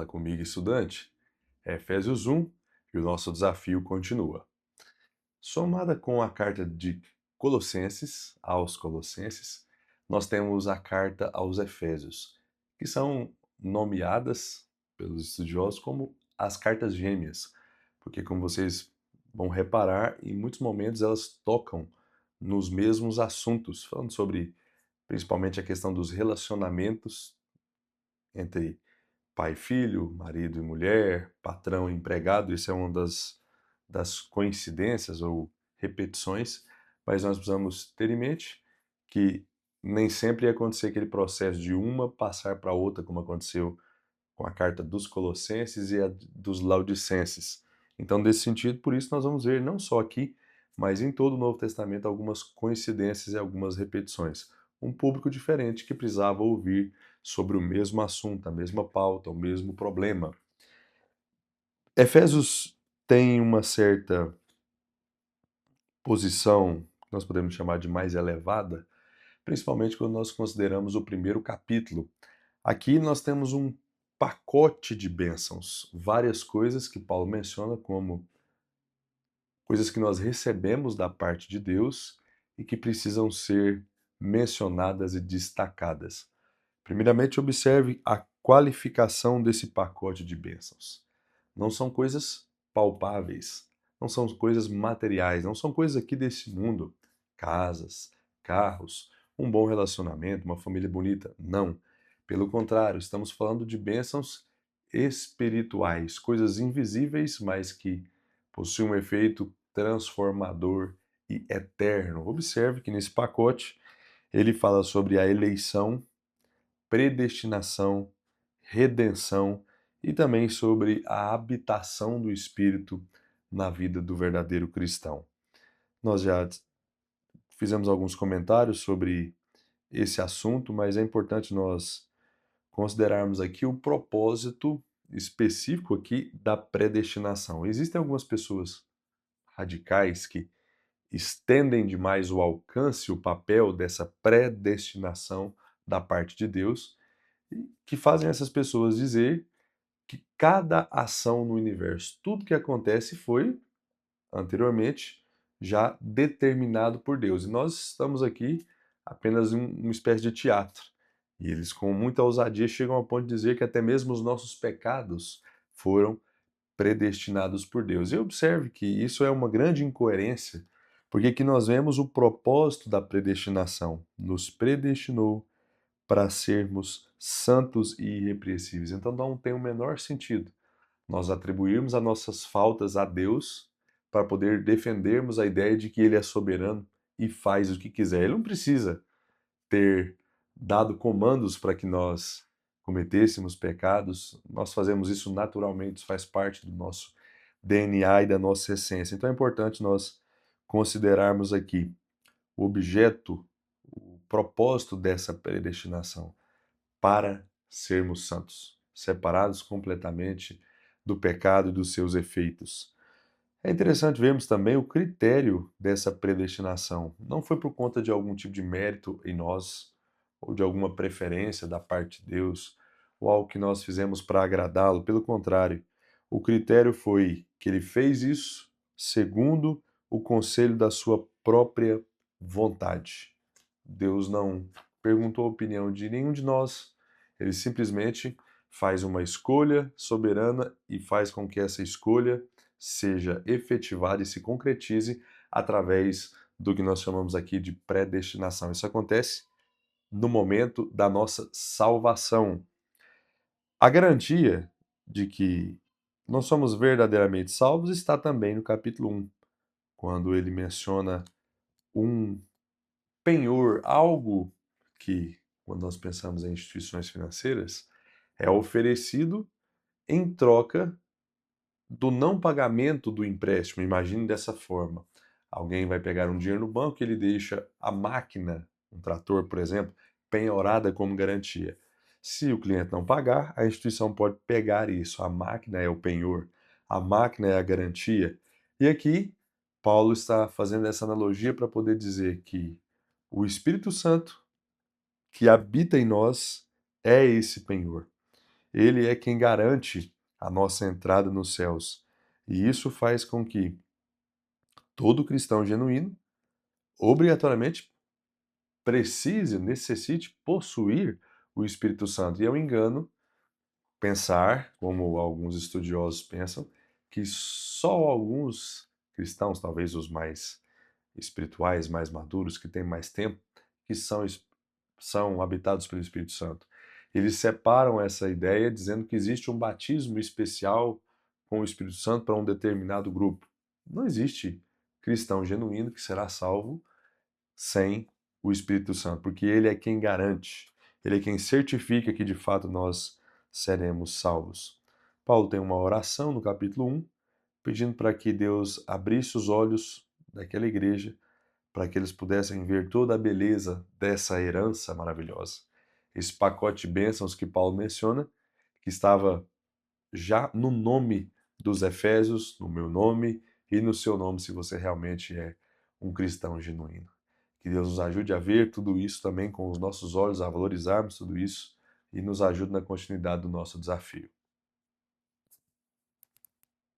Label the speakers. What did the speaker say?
Speaker 1: Fala comigo, estudante. É Efésios 1 e o nosso desafio continua. Somada com a carta de Colossenses, aos Colossenses, nós temos a carta aos Efésios, que são nomeadas pelos estudiosos como as cartas gêmeas, porque, como vocês vão reparar, em muitos momentos elas tocam nos mesmos assuntos, falando sobre principalmente a questão dos relacionamentos entre pai e filho, marido e mulher, patrão e empregado. Isso é uma das coincidências ou repetições, mas nós precisamos ter em mente que nem sempre ia acontecer aquele processo de uma passar para outra, como aconteceu com a carta dos Colossenses e a dos Laodicenses. Então, nesse sentido, por isso nós vamos ver não só aqui, mas em todo o Novo Testamento algumas coincidências e algumas repetições. Um público diferente que precisava ouvir sobre o mesmo assunto, a mesma pauta, o mesmo problema. Efésios tem uma certa posição, que nós podemos chamar de mais elevada, principalmente quando nós consideramos o primeiro capítulo. Aqui nós temos um pacote de bênçãos, várias coisas que Paulo menciona como coisas que nós recebemos da parte de Deus e que precisam ser mencionadas e destacadas. Primeiramente, observe a qualificação desse pacote de bênçãos. Não são coisas palpáveis, não são coisas materiais, não são coisas aqui desse mundo, casas, carros, um bom relacionamento, uma família bonita. Não. Pelo contrário, estamos falando de bênçãos espirituais, coisas invisíveis, mas que possuem um efeito transformador e eterno. Observe que nesse pacote ele fala sobre a eleição, predestinação, redenção e também sobre a habitação do Espírito na vida do verdadeiro cristão. Nós já fizemos alguns comentários sobre esse assunto, mas é importante nós considerarmos aqui o propósito específico aqui da predestinação. Existem algumas pessoas radicais que estendem demais o alcance, o papel dessa predestinação da parte de Deus, que fazem essas pessoas dizer que cada ação no universo, tudo que acontece foi anteriormente já determinado por Deus. E nós estamos aqui apenas em uma espécie de teatro. E eles, com muita ousadia, chegam ao ponto de dizer que até mesmo os nossos pecados foram predestinados por Deus. E observe que isso é uma grande incoerência, porque aqui nós vemos o propósito da predestinação. Nos predestinou para sermos santos e irrepreensíveis. Então não tem o menor sentido nós atribuirmos as nossas faltas a Deus para poder defendermos a ideia de que Ele é soberano e faz o que quiser. Ele não precisa ter dado comandos para que nós cometêssemos pecados. Nós fazemos isso naturalmente, isso faz parte do nosso DNA e da nossa essência. Então é importante nós considerarmos aqui o objeto, o propósito dessa predestinação para sermos santos, separados completamente do pecado e dos seus efeitos. É interessante vermos também o critério dessa predestinação. Não foi por conta de algum tipo de mérito em nós, ou de alguma preferência da parte de Deus, ou algo que nós fizemos para agradá-lo. Pelo contrário, o critério foi que ele fez isso segundo o conselho da sua própria vontade. Deus não perguntou a opinião de nenhum de nós, ele simplesmente faz uma escolha soberana e faz com que essa escolha seja efetivada e se concretize através do que nós chamamos aqui de predestinação. Isso acontece no momento da nossa salvação. A garantia de que nós somos verdadeiramente salvos está também no capítulo 1, quando ele menciona um penhor, algo que, quando nós pensamos em instituições financeiras, é oferecido em troca do não pagamento do empréstimo. Imagine dessa forma: alguém vai pegar um dinheiro no banco e ele deixa a máquina, um trator, por exemplo, penhorada como garantia. Se o cliente não pagar, a instituição pode pegar isso. A máquina é o penhor, a máquina é a garantia. E aqui, Paulo está fazendo essa analogia para poder dizer que o Espírito Santo que habita em nós é esse penhor. Ele é quem garante a nossa entrada nos céus. E isso faz com que todo cristão genuíno, obrigatoriamente, necessite possuir o Espírito Santo. E é um engano pensar, como alguns estudiosos pensam, que só alguns cristãos, talvez os mais espirituais, mais maduros, que têm mais tempo, que são habitados pelo Espírito Santo. Eles separam essa ideia dizendo que existe um batismo especial com o Espírito Santo para um determinado grupo. Não existe cristão genuíno que será salvo sem o Espírito Santo, porque ele é quem garante, ele é quem certifica que de fato nós seremos salvos. Paulo tem uma oração no capítulo 1, pedindo para que Deus abrisse os olhos daquela igreja, para que eles pudessem ver toda a beleza dessa herança maravilhosa. Esse pacote de bênçãos que Paulo menciona, que estava já no nome dos Efésios, no meu nome e no seu nome, se você realmente é um cristão genuíno. Que Deus nos ajude a ver tudo isso também com os nossos olhos, a valorizarmos tudo isso e nos ajude na continuidade do nosso desafio.